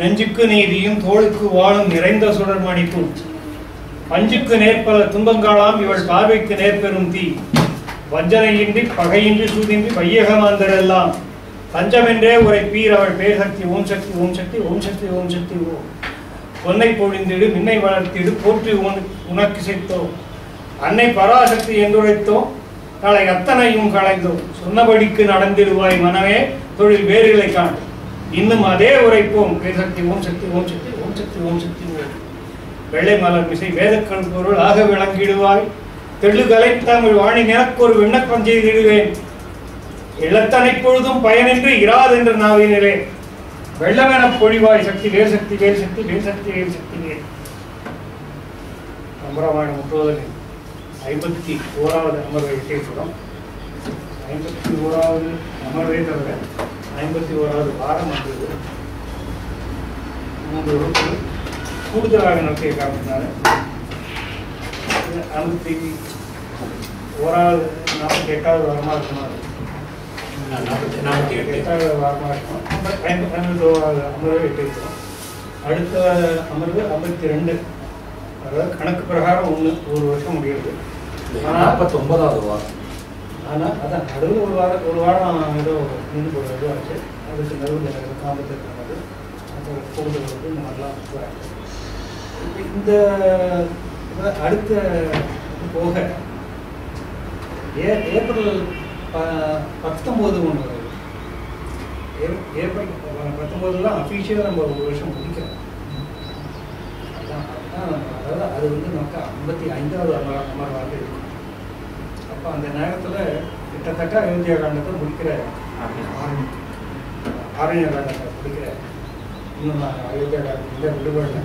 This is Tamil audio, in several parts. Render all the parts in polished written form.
நெஞ்சுக்கு நீதியும் தோளுக்கு வாழும் நிறைந்த சுடர் மணிக்கும் பஞ்சுக்கு நேர்பல துன்பங்காளாம் இவள் பார்வைக்கு நேர்பெறும் தீ வஞ்சனையின்றி பகையின்றி சூதின்றி வையகமாந்தரெல்லாம் பஞ்சமென்றே உரை பீர் அவள் பேர் சக்தி ஓம் சக்தி ஓம் சக்தி ஓம் சக்தி ஓம் சக்தி ஓம் பொன்னை பொழிந்திடு மின்னை வளர்த்திடு போற்றி உனக்கு செய்தோம் அன்னை பராசக்தி என்றுரைத்தோம் நாளை அத்தனையும் களைந்தோம் சொன்னபடிக்கு நடந்திடுவாய் மனமே தொழில் வேறுகளை காண் இன்னும் அதே உரைப்போம் பேர் சக்தி ஓம் சக்தி ஓம் சக்தி ஓம் சக்தி ஓம் சக்தி ஓம் வெள்ளை மலர் மிசை வேதக்கண் பொருள் ஆக விளங்கிடுவாய் தெள்ளுகலை தமிழ் வாணி எனக்கு ஒரு விண்ணப்பம் செய்திடுவேன் இழத்தனை பொழுதும் பயனின்றி இராதென்று நாவினரே வெள்ளமென பொழிவாய் சக்தி வேர் சக்தி வேர் சக்தி வேர் சக்தி வேர் சக்தி வேர் கம்பராமாயணம் முற்றுவதனில் 51வது அமர்வை கேட்கிறோம். 51வது அமர்வை தவிர 51வது வாரம் வந்தது 3 வகுப்புகள் கூடுதலாக நடத்திய காரணத்தினால 51வது 48வது வாரமாக இருக்கணும். 48வது வாரமாக இருக்கணும். 52வது அமர்வை எட்டிருக்கிறோம். அடுத்த அமர்வு 52, அதாவது கணக்கு பிரகாரம் 1 வருஷம் முடிகிறது. 49வது வாரம். ஆனால் அதான் நடுவில் ஒரு வாரம் ஏதோ நின்று போடுறது ஆச்சு. அதுக்கு நடுவில் காம்பத்து இருக்கிறது, அப்புறம் கூடுதல் வந்து இந்த மாதிரிலாம் வராது. இந்த அடுத்த போக ஏப்ரல் 19 ஒன்று வருது. ஏப்ரல் 19 அஃபீஷியலாக நம்ம 1 வருஷம் முடிக்கிறோம். அதாவது அது வந்து நமக்கு 55வது அமர்வாக இருக்கும். அப்போ அந்த நேரத்தில் கிட்டத்தட்ட அயோத்தியா காண்டத்தை முடிக்கிற ஆரண்ய காண்டத்தை முடிக்கிற இன்னும் நான் அயோத்தியா காண்டம் இல்லை விடுபடல.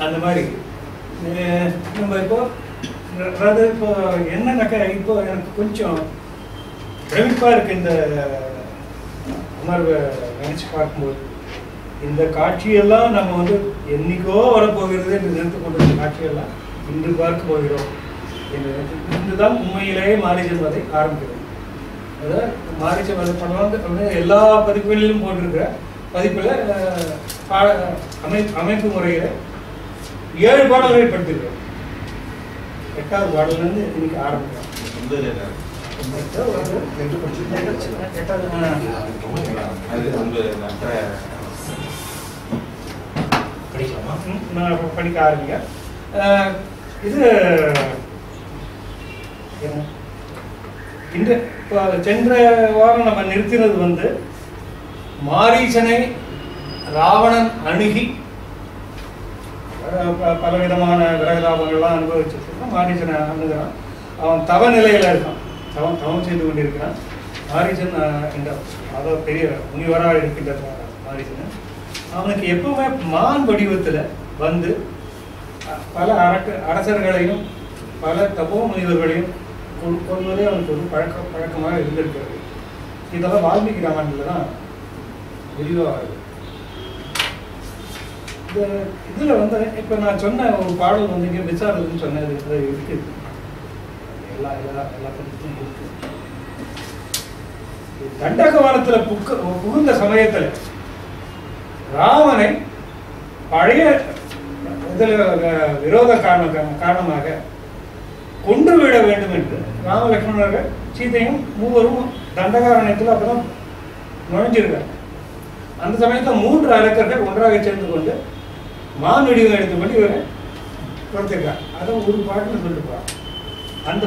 அந்த மாதிரி நம்ம இப்போ அதாவது இப்போ என்னன்னாக்கா இப்போ எனக்கு கொஞ்சம் பிரமிப்பாக இருக்குது இந்த அமர்வை நினச்சி பார்க்கும்போது. இந்த காட்சியெல்லாம் நம்ம வந்து என்னைக்கோ வரப்போகிறது என்று நினைத்து கொண்டிருந்த காட்சியெல்லாம் இன்று பார்க்க போகிறோம் என்று இன்று தான் உண்மையிலேயே மாரிஜன்மதை ஆரம்பிக்கிறது. அதாவது மாரிஜன்மதை படம் எல்லா பதிப்புகளிலும் போட்டிருக்கிற பதிப்பில் அமைப்பு முறையில் 7 பாடல்களை படித்திருக்கிறோம். 8வது பாடலேருந்து இன்னைக்கு ஆரம்பிக்கிறோம். படிக்க ஆரம்பிங்க. இது இந்த சென்ற வாரம் நம்ம நிறுத்தினது வந்து மாரீசனை ராவணன் அணுகி பலவிதமான கிரகதாபங்கள்லாம் அனுபவிச்சிருக்கான். மாரீசனை அணுகிறான். அவன் தவ நிலையில் இருக்கான், தவம் செய்து கொண்டிருக்கிறான். மாரீசன் என்ற அதாவது பெரிய முனிவராக இருக்கின்ற மாரீசன் அவனுக்கு எப்பவுமே மான் வடிவத்தில் வந்து பல அரசர்களையும் பல தபோ முனிவர்களையும் கொள்வதே அவனுக்கு ஒரு பழக்கமாக இருந்திருக்கிறது. இதெல்லாம் வால்மீகி ராமாயணத்தில் தான் விரிவாகுது. இதில் வந்து இப்போ நான் சொன்ன ஒரு பாடல் வந்து இங்கே விசாரதுன்னு சொன்னது இருக்குது. எல்லாத்தையும் இருக்கு. தண்டகவனத்தில் புகுந்த சமயத்தில் ராமனை பழைய இதில் விரோத காரணமாக கொன்று விட வேண்டும் என்று ராமலட்சுமணர்கள் சீதையும் மூவரும் தண்டகாரண்யத்தில் அப்பதான் நுழைஞ்சிருக்காங்க. அந்த சமயத்தில் 3 அரக்கர்கள் ஒன்றாக சேர்ந்து கொண்டு மான் வடிவம் எடுத்துக்கொண்டு இவரை கொடுத்திருக்காங்க. அதை ஒரு பாட்டில் சொல்லிருப்பாங்க. அந்த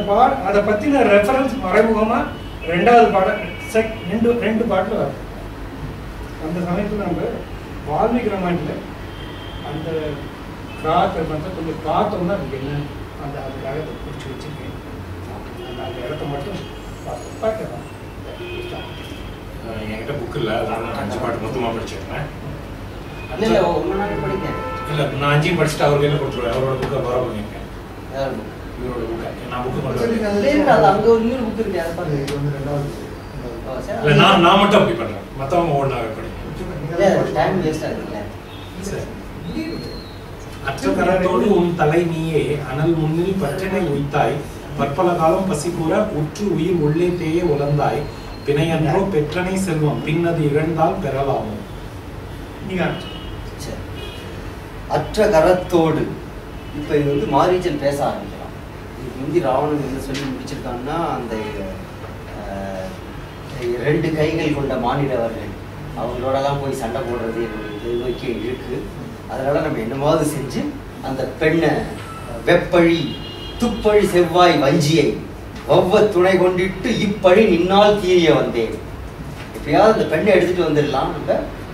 அதை பற்றின ரெஃபரன்ஸ் மறைமுகமாக 2வது பாடல் 2 பாட்டில் வரும். அந்த சமயத்தில் நம்ம வால்மீகி ராமாயணத்தில் அந்த காற்றை மட்டும் கொஞ்சம் பார்த்தோம்னா அதுக்கு என்ன அதுக்காக பிடிச்சி வச்சுருக்கேன். அந்த இடத்த மட்டும் பார்க்கலாம். என்கிட்ட புக் இல்லை, அதான் 5 பாட்டு மொத்தமாக படிச்சிருக்கேன். இல்லை நான் 5 படிச்சுட்டு அவர் கையில் கொடுத்துருவேன். அவரோட புக்கை வர பண்ணியிருக்கேன். இவரோட புக்கை நான் புக்கு பண்ணுறேன். நான் மட்டும் அப்படி பண்ணுறேன், மற்றவங்க ஒன்றாக படிக்கிறேன். அற்ற கரத்தோடு உன் தலை நீயே அனல் முன்னில் பற்றினை உய்த்தாய் பற்பல காலம் பசி கூற உற்று உயிர் உள்ளே தேய உலர்ந்தாய் பிணையன்றோ பெற்றனை செல்வம் பின்னது இழந்தால் பெறலாமோ. அற்ற கரத்தோடு இப்ப இது வந்து மாரீச்சன் பேச ஆரம்பிக்கலாம். இதுக்கு முந்தி ராவணன் என்ன சொல்லி முடிச்சிருக்காங்கன்னா, அந்த 2 கைகள் கொண்ட மானிடவர்கள் அவங்களோடலாம் போய் சண்டை போடுறது என்னுடைய நோக்கி இருக்கு. அதனால நம்ம என்னமாவது செஞ்சு அந்த பெண்ணை வெப்பழி துப்பழி செவ்வாய் வஞ்சியை ஒவ்வொரு துணை கொண்டிட்டு இப்பழி நின்னால் தீரிய வந்தேன். எப்படியாவது அந்த பெண்ணை எடுத்துட்டு வந்துடலாம், நம்ம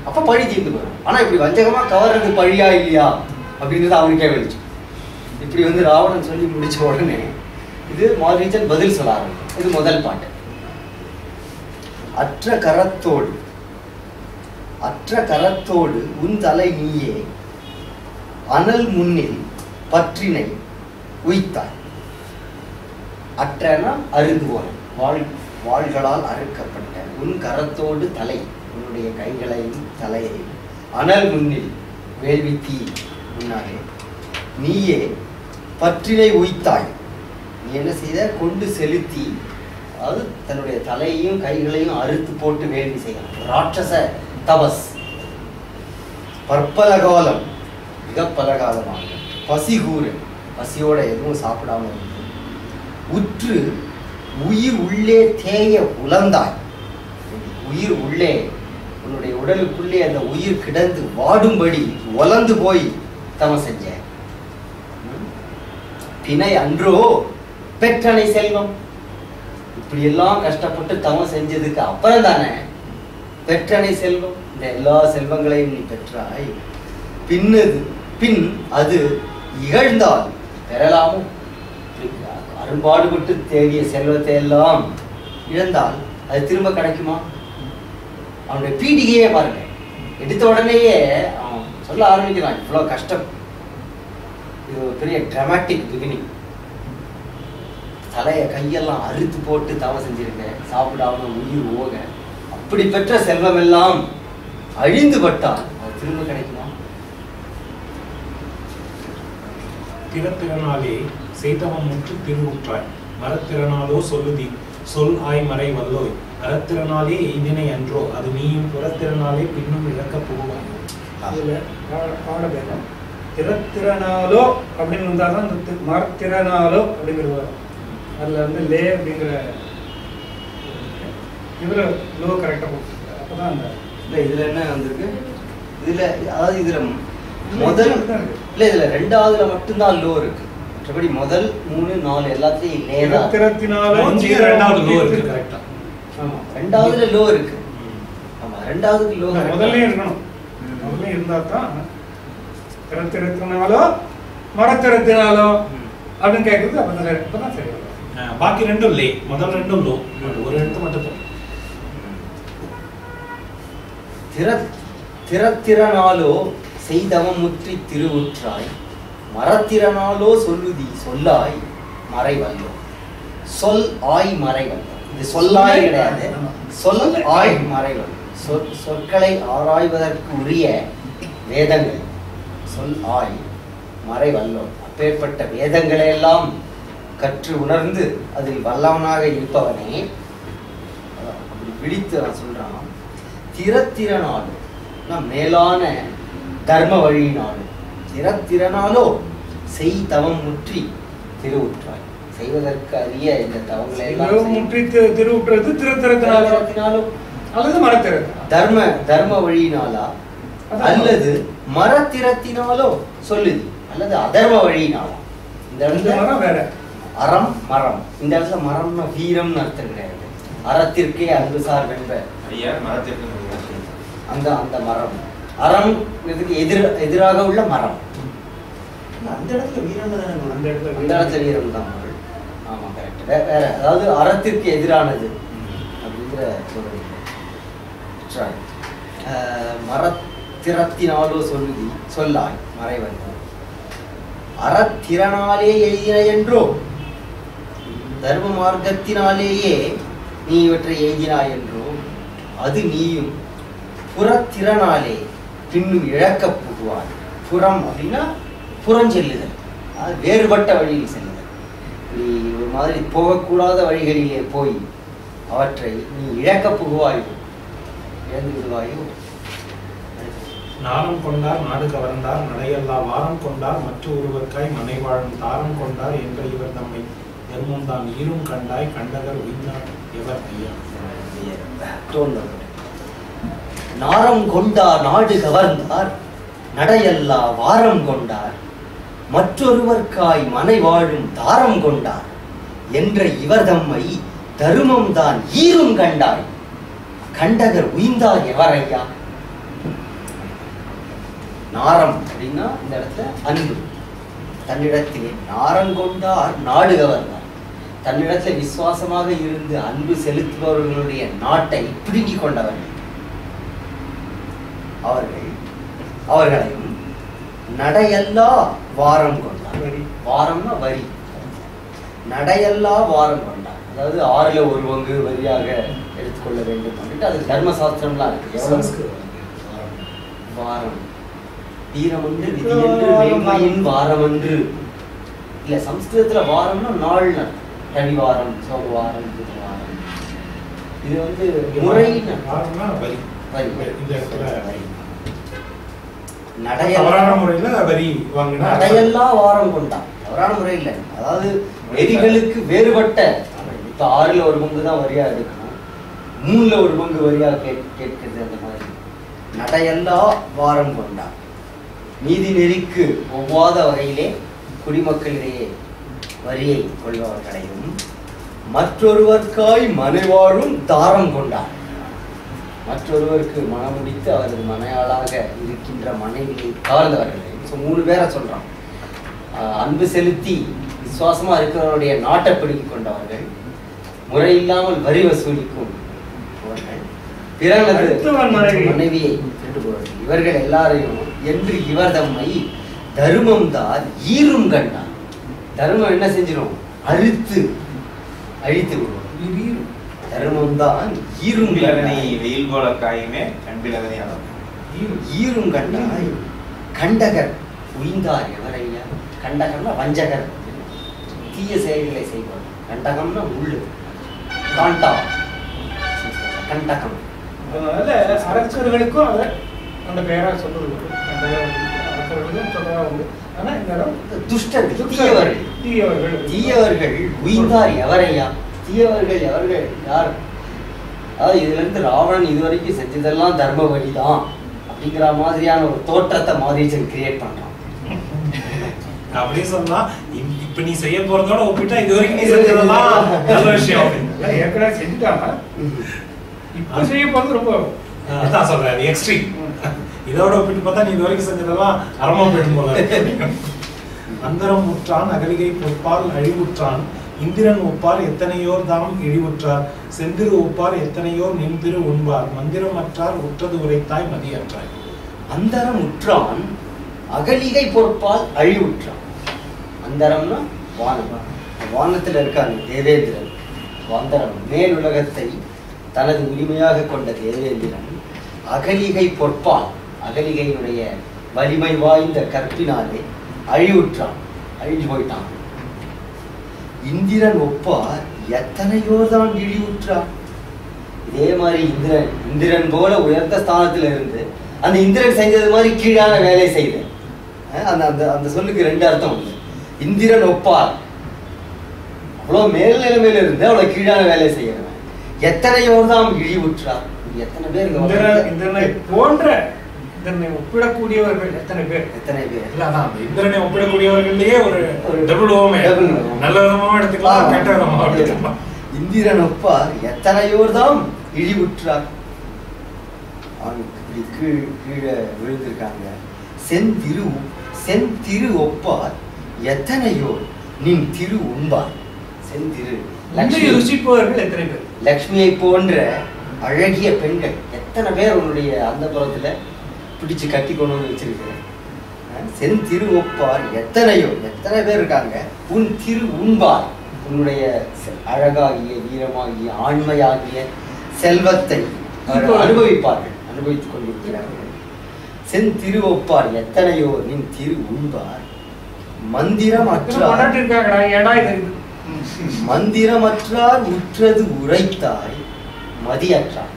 அப்ப பழி தீர்ந்து போயிடும். ஆனா இப்படி வஞ்சகமா கவர்றது பழியா இல்லையா அப்படிங்கிறது அவனுக்கே வெளிச்சு. இப்படி வந்து ராவணன் சொல்லி முடிச்ச உடனே இது மாரீச்சன் பதில் சொல்ல ஆரம்பிக்கும். இது முதல் பாட்டு. அற்ற கரத்தோடு உன் தலை நீயே அனல் முன்னில் பற்றினை உய்த்தாய். அற்றனா அருந்துவான், வாள்களால் அறுக்கப்பட்ட உன் கரத்தோடு தலை, உன்னுடைய கைகளையும் தலையையும் அனல் முன்னில் வேள்வி தீ முன்னாலே நீயே பற்றினை உய்த்தாய். நீ என்ன செய்த? கொண்டு செலுத்தி, அதாவது தன்னுடைய தலையையும் கைகளையும் அறுத்து போட்டு வேள்வி செய்யலாம். ராட்சச தபஸ். பற்பல காலம், மிக பல காலமாக பசிகூறு, பசியோட எதுவும் சாப்பிடாம இருக்கு. உற்று உயிர் உள்ளே தேய உலர்ந்தாய். உயிர் உள்ளே, உன்னுடைய உடலுக்குள்ளே அந்த உயிர் கிடந்து வாடும்படி உலர்ந்து போய் தவம் செஞ்ச. பிணை அன்றோ பெற்றனை செல்வம். இப்படி எல்லாம் கஷ்டப்பட்டு தவம் செஞ்சதுக்கு அப்புறம் தானே பெற்றனை செல்வம். இந்த எல்லா செல்வங்களையும் நீ பெற்றாய். பின் அது இகழ்ந்தால் பெறலாமோ? அரும்பாடுபட்டு தேடிய செல்வத்தை எல்லாம் இழந்தால் அது திரும்ப கிடைக்குமா? அவனுடைய பீடிகையே பாருங்க, எடுத்த உடனேயே அவன் சொல்ல ஆரம்பிக்கிறான், இவ்வளோ கஷ்டம். இது ஒரு பெரிய டிராமாட்டிக் பிகினிங். தலையை கையெல்லாம் அறுத்து போட்டு தவம் செஞ்சிருக்கேன், சாப்பிடாம உயிர் ஓக. அப்படி பெற்ற செல்வம் எல்லாம் அழிந்து பட்டால் அது திரும்ப கிடைக்குமா? திறத்திறனாலே செய்தவன் முற்று திருவுற்றாய் மரத்திறனாலோ சொல்லுதி சொல் ஆய் மறை வல்லோய் அறத்திறனாலே எய்தினை அன்றோ அது நீயும் புறத்திறனாலே பின்னும் இழக்க போவாய். திறத்திறனாலோ அப்படின்னு வந்தாதான் அந்த மரத்திறனாலோ அப்படிங்கிறது வரும். அதில் வந்து லே அப்படிங்கிற இதில் லோ கரெக்டாக போட்டுருக்காரு. அப்போ தான் அந்த இல்லை இதில் என்ன வந்திருக்கு? இதில் அதாவது இதில் முதல் இல்லை, இதில் 2வதுல மட்டும்தான் லோ இருக்கு. மற்றபடி முதல் 3, 4 எல்லாத்தையும் லே தான். 2வது லோ இருக்கு. கரெக்டா? ஆமாம், 2வதுல லோ இருக்கு. ஆமாம், 2வதுக்கு லோ முதல்ல இருக்கணும். முதல்ல இருந்தால் தான் திறத்திறத்தினாலோ மரத்திறத்தினாலோ அப்படின்னு கேட்குறது. அப்போ தான் சரி. பாக்கி 2ம் லே, முதல் 2ம் லோ, ஒரு எழுத்து மட்டும். திறத்திறனாலோ செய்தவம் முற்றி திருவுற்றாய் மரத்திறனாலோ சொல்லுதி சொல்லாய் மறைவல்லோ. சொல் ஆய் மறைவல்லோ. இது சொல்லாய் கிடையாது, சொல் ஆய் மறைவல்லோ. சொற்களை ஆராய்வதற்கு உரிய வேதங்கள் சொல் ஆய் மறைவல்லோ. அப்பேற்பட்ட வேதங்களை எல்லாம் கற்று உணர்ந்து அதில் வல்லவனாக இருப்பவனே அப்படி விழித்து நான் சொல்றான். திறத்திறனாலோ மேலான தர்ம வழியினாலும் திறத்திறனாலோ செய் தவம் முற்றி திருவுற்றாய். செய்வதற்கு அறிய இந்த தவங்களை எல்லாம் முற்றி திருவுற்றது திறத்திறத்தினாலோ அல்லது மரத்திறத்தினாலோ, தர்ம வழியினாலா அல்லது மரத்திறத்தினாலோ சொல்லுது, அல்லது அதர்ம வழியினாலா. இந்த இடத்துல வேற அறம் மரம். இந்த இடத்துல மரம்னா வீரம்னு அர்த்தம் கிடையாது. அறத்திற்கே அன்புசார் வென்ற அந்த அந்த மரம் அறம் இதுக்கு எதிராக உள்ள மரம். அந்த இடத்துல வீரம் தான். அந்த இடத்துல வீரம் தான். ஆமா, கரெக்ட். வேற அதாவது அறத்திற்கு எதிரானது அப்படிங்கிற சொல்றது. மரத்திறத்தினாலோ சொல்லுதி சொல்லாய் மறைவன் அறத்திறனாலே எய்தின என்றோ தர்ம மார்க்கத்தினாலேயே நீ இவற்றை எய்தினாய் என்றோ அது நீயும் புறத்திறனாலே பின்னும் இழக்க புகுவாய். புறம் அப்படின்னா புறஞ்செல்லுதல், வேறுபட்ட வழியில் செல்லுதல். நீ ஒரு மாதிரி போகக்கூடாத வழிகளிலே போய் அவற்றை நீ இழக்க புகுவாயோ, இழந்து விடுவாயோ. நாரம் கொண்டார் நாடு கவர்ந்தார் நடையல்லா வாரம் கொண்டார் மற்ற ஒருவர்க்காய் மனை வாழும் தாரம் கொண்டார் என்ற இவர் தம்மை தர்மம் தான் ஈரும் கண்டாய் கண்டகர் உயிர்ந்தார் எவர் ஐயா. நாரம் கொண்டார் நாடு கவர்ந்தார் நடையல்லா வாரம் கொண்டார் மற்றொருவர்க்காய் மனை வாழும் தாரம் கொண்டார் என்ற இவர் தம்மை தருமம் தான் ஈரும் கண்டாய் கண்டகர் உயிர்ந்தார் எவரையா. நாரம் அப்படின்னா இந்த இடத்துல அன்பு. தன்னிடத்திலே நாரம் கொண்டார் நாடு கவர்ந்தார், தன்னிடத்தில் விசுவாசமாக இருந்து அன்பு செலுத்துபவர்களுடைய நாட்டை பிடுங்கிக் கொண்டவர்கள். அவர்களையும் நடையல்லா வாரம் கொண்டார். வாரம்னா வரி. நடையல்லா வாரம் கொண்டார், அதாவது 6ல் 1 பங்கு வரியாக எடுத்துக்கொள்ள வேண்டும் அப்படின்ட்டு அது தர்மசாஸ்திரம்லாம் இருக்கு. வாரம் வீரமன்று விதியன்று வேண்மையின் வாரமன்று இல்ல. சம்ஸ்கிருதத்துல வாரம்னா நாள், ரவிவாரம், சோமவாரம், புதன்வாரம். இது வந்து முறை. நடையெல்லா வாரம் கொண்டான் தவறான முறை இல்லை. அதாவது வெறிகளுக்கு வேறுபட்ட, இப்ப 6ல் 1 பங்கு தான் வரியா எடுக்கணும், 3ல் 1 பங்கு வரியா கேட்கிறது. அந்த மாதிரி நடையெல்லா வாரம் கொண்டான். நீதி நெறிக்கு ஒவ்வாத வகையிலே குடிமக்களிடையே வரியை கொள்பவர்களையும் மற்றொருவர்க்காய் மனைவாழும் தாரம் கொண்டார். மற்றொருவருக்கு மனம் முடித்து அவரது மனையாளாக இருக்கின்ற மனைவியை கார்ந்தவர்கள். 3 பேரை சொல்றான். அன்பு செலுத்தி விசுவாசமா இருக்கிறவருடைய நாட்டை பிடிக்கிக் கொண்டவர்கள், முறை இல்லாமல் வரி வசூலிக்கும் பிறனது மனைவியை திருடுபவர்கள், இவர்கள் எல்லாரையும் என்று இவர் தம்மை தருமம் தான் ஈரும் கண்டார். தர்மம் என்ன செஞ்சிடும்? அறுத்து அழித்து விடுவோம். தர்மம் தான் ஈரும் வெயில் போல காயுமே ஈரும் கண்டாய் கண்டகர் உயிர்ந்தார் எவரையா. கண்டகர்னா வஞ்சகர், தீய செயல்களை செய்வார். கண்டகம்னா உள்ளு, காண்டா, கண்டகம். அதனால அரசர்களுக்கும் அதை அந்த பெயரா சொல்றது அரசர்களுக்கும் சொல்றதா உண்டு. ஆனா இந்த துஷ்டர்கள், தீயவர்கள். தீயவர்கள் உயிர்ந்தார் எவரையா. தீயவர்கள் எவர்கள் யார்? அதாவது இதுல இருந்து ராவணன் இதுவரைக்கும் செஞ்சதெல்லாம் தர்ம வழிதான் அப்படிங்கிற மாதிரியான ஒரு தோற்றத்தை மாரீச்சன் கிரியேட் பண்றான். அப்படியே சொன்னா இப்ப நீ செய்ய போறதோட ஒப்பிட்டா இது வரைக்கும் நீ செஞ்சதெல்லாம் நல்ல விஷயம். ஏற்கனவே செஞ்சுட்டாங்க, இப்ப செய்ய போறது ரொம்ப அதான் சொல்றேன் எக்ஸ்ட்ரீம். இதோட ஒப்பிட்டு பார்த்தா நீ இது வரைக்கும் செஞ்சதெல்லாம் அறமா போயிட்டு போல. அந்தரம் உற்றான் அகலிகை பொற்பால் அழிவுற்றான் இந்திரன் ஒப்பார் எத்தனையோர் தாம் இழிவுற்றார் செந்திரு ஒப்பார் எத்தனையோர் நின்திரு உண்பார் மந்திரம் அற்றார் உற்றது உரைத்தாய் மதியற்றாய். அந்தரம் உற்றான் அகலிகை பொற்பால் அழிவுற்றான். அந்தரம்னா வானம். வானத்தில் இருக்காங்க தேவேந்திரன். அந்தரம் மேல் உலகத்தை தனது உரிமையாக கொண்ட தேவேந்திரன் அகலிகை பொற்பால், அகலிகையினுடைய வலிமை வாய்ந்த கற்பினாலே அழிவுற்றான், அழிஞ்சு போயிட்டான். இந்திரன் ஒப்பார் எத்தனையோ தான் இழிவுற்றான். இதே மாதிரி இந்திரன் போல உயர்ந்த ஸ்தானத்துல இருந்து அந்த இந்திரன் செஞ்சது மாதிரி கீழான வேலை செய்த அந்த அந்த சொல்லுக்கு 2 அர்த்தம் உண்டு. இந்திரன் ஒப்பார் அவ்வளவு மேல் நிலைமையில இருந்து அவ்வளவு கீழான வேலை செய்யறவன். எத்தனையோ தான் இழிவுற்றார். எத்தனை பேர் இந்திரனை போன்ற இந்திரனை ஒப்பிடக்கூடியவர்கள் எத்தனை பேர்? இல்ல அதான் இந்திரனை ஒப்பிடக்கூடியவர்கள்லயே ஒரு டபுள்மே நல்ல விதமாவும் எடுத்துக்கலாம், கெட்ட விதமாவும் எடுத்துக்கலாம். இந்திரன் ஒப்பார் எத்தனையோர் தான் இழிவுற்றார். அவனுக்கு கீழே விழுந்திருக்காங்க. செந்திரு ஒப்பார் எத்தனையோர் நின் திரு உண்பார். செந்திரு ருசிப்பவர்கள் எத்தனை பேர்? லக்ஷ்மியை போன்ற அழகிய பெண்கள் எத்தனை பேர் உன்னுடைய அந்த புறத்துல பிடிச்சு கட்டி கொண்டு வந்து வச்சிருக்க. செந்திரு ஒப்பார் எத்தனை பேர் இருக்காங்க. உன் திரு உண்பார், உன்னுடைய அழகாகிய வீரமாகிய ஆண்மையாகிய செல்வத்தை அனுபவிப்பார்கள், அனுபவித்துக் கொண்டிருக்கிறார்கள். செந்திரு ஒப்பார் எத்தனையோ நின் திரு உண்பார் மந்திரமற்றார் உற்றது உரைத்தாய் மதியற்றார்.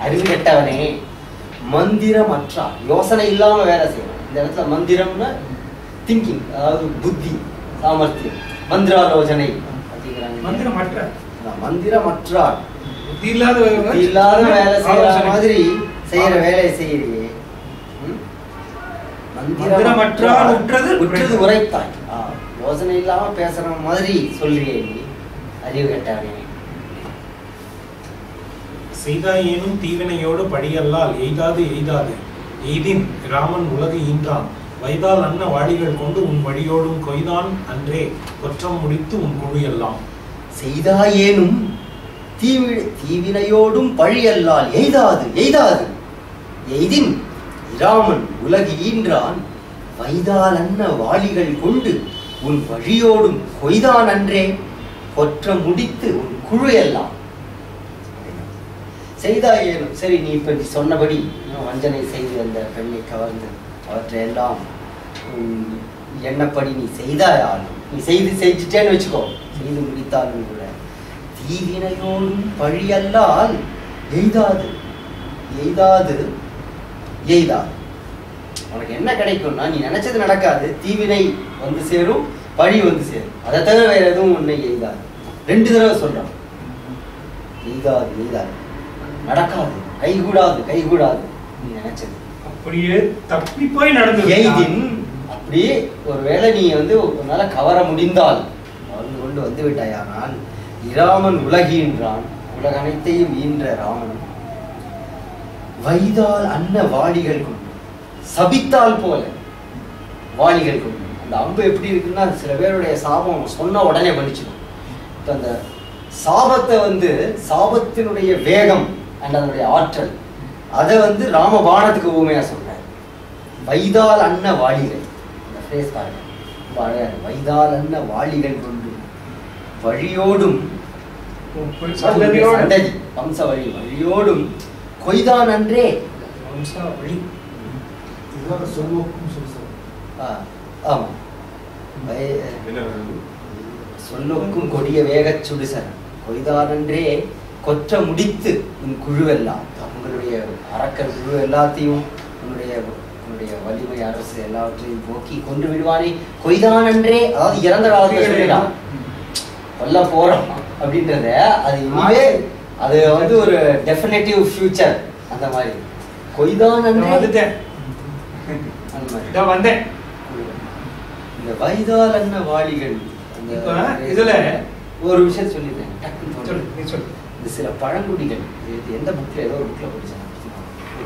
அறிவு கெட்டவனே. மந்திரமற்றார், யோசனை இல்லாம வேலை செய்யணும். இந்த இடத்துல மந்திரம்னா திங்கிங், அதாவது புத்தி சாமர்த்தியம், மந்திராலோசனை அப்படிங்கிறாங்க. மந்திரமற்றார் புத்தி இல்லாத வேலை செய்யற மாதிரி செய்யற வேலையை செய்யறியே. மந்திரமற்றார் உற்றது உரைத்தாய், யோசனை இல்லாம பேசுற மாதிரி சொல்றியே நீ, அறிவு கெட்டவனே. செய்தாயேனும் தீவினையோடு படியல்லால் எய்தாது எய்தின் ராமன் உலகு ஈன்றான் வைதால் அன்ன வாடிகள் கொண்டு உன் வழியோடும் கொய்தான் அன்றே குற்றம் முடித்து உன் குழு எல்லாம். செய்தாயேனும் தீவினையோடும் பழியல்லால் எய்தாது எய்தின் ராமன் உலகு ஈன்றான் வைதால் அன்ன வாளிகள் கொண்டு உன் வழியோடும் கொய்தான் அன்றே குற்றம் முடித்து உன் குழு எல்லாம். செய்தாயேனும், சரி நீ இப்ப சொன்னபடி வஞ்சனை செய்து அந்த பெண்ணை கவர்ந்து அவற்றையெல்லாம் எண்ணப்படி நீ செய்தாயாலும், நீ செஞ்சுட்டேன்னு வச்சுக்கோ, செய்து முடித்தாலும் கூட தீவினையோடும் பழியல்லால் எய்தாது உனக்கு என்ன கிடைக்கும்னா, நீ நினைச்சது நடக்காது, தீவினை வந்து சேரும், பழி வந்து சேரும். அதை தவிர வேற எதுவும் உன்னை எய்தாது. 2 தடவை சொல்றான். எய்தாது நடக்காது, கைகூடாது நீ நினைச்சது அப்படியே தப்பி போய் நடந்து. எய்தின், அப்படியே ஒருவேளை நீ வந்து உன்னால கவர முடிந்தால் வாழ்ந்து கொண்டு வந்து விட்டாயானால் இராமன் உலகீன்றான், உலக அனைத்தையும் ஈன்ற ராமன் வைதால் அன்ன வாளிகள் கொண்டு, சபித்தால் போல வாளிகள் கொண்டு. அந்த அம்பு எப்படி இருக்குன்னா, சில பேருடைய சாபம் சொன்ன உடனே பண்ணிச்சிடும். அந்த சாபத்தை வந்து சாபத்தினுடைய வேகம் அண்ட் அதனுடைய ஆற்றல், அதை வந்து ராமபாணத்துக்கு ஊமையா சொல்றாரு. வைதால் அன்ன வாளிகள், இந்த ஃப்ரேஸ் பாருங்க, வைதால் அன்ன வாளிகள் கொண்டு வழியோடும் வம்ச வழியோடும் கொய்தான் அன்றே. ஆமா, சொல்லொக்கும் கொடிய வேக சுடுசன் கொய்தான் அன்றே கொற்ற முடித்து உன் குழுவெல்லாம், உங்களுடைய அரக்கர் குழு எல்லாத்தையும் உன்னுடைய வலிமை அரசு எல்லாவற்றையும் போக்கி கொண்டு விடுவானே கொய்தான் அன்றே. அதாவது இறந்த காலத்துல சொல்லிடான், கொல்ல போறோம் அப்படின்றத, அது இனிமே அது வந்து ஒரு டெஃபினட்டிவ் ஃபியூச்சர். அந்த மாதிரி கொய்தான் அன்றே வந்துட்டேன், அந்த மாதிரி வந்தேன். இந்த வைதால் அன்ன வாளிகள், இதுல ஒரு விஷயம் சொல்லிடுறேன், இந்த சில பழங்குடிகள் எந்த புக்ல, ஏதோ ஒரு புக்ல படிச்சாங்க,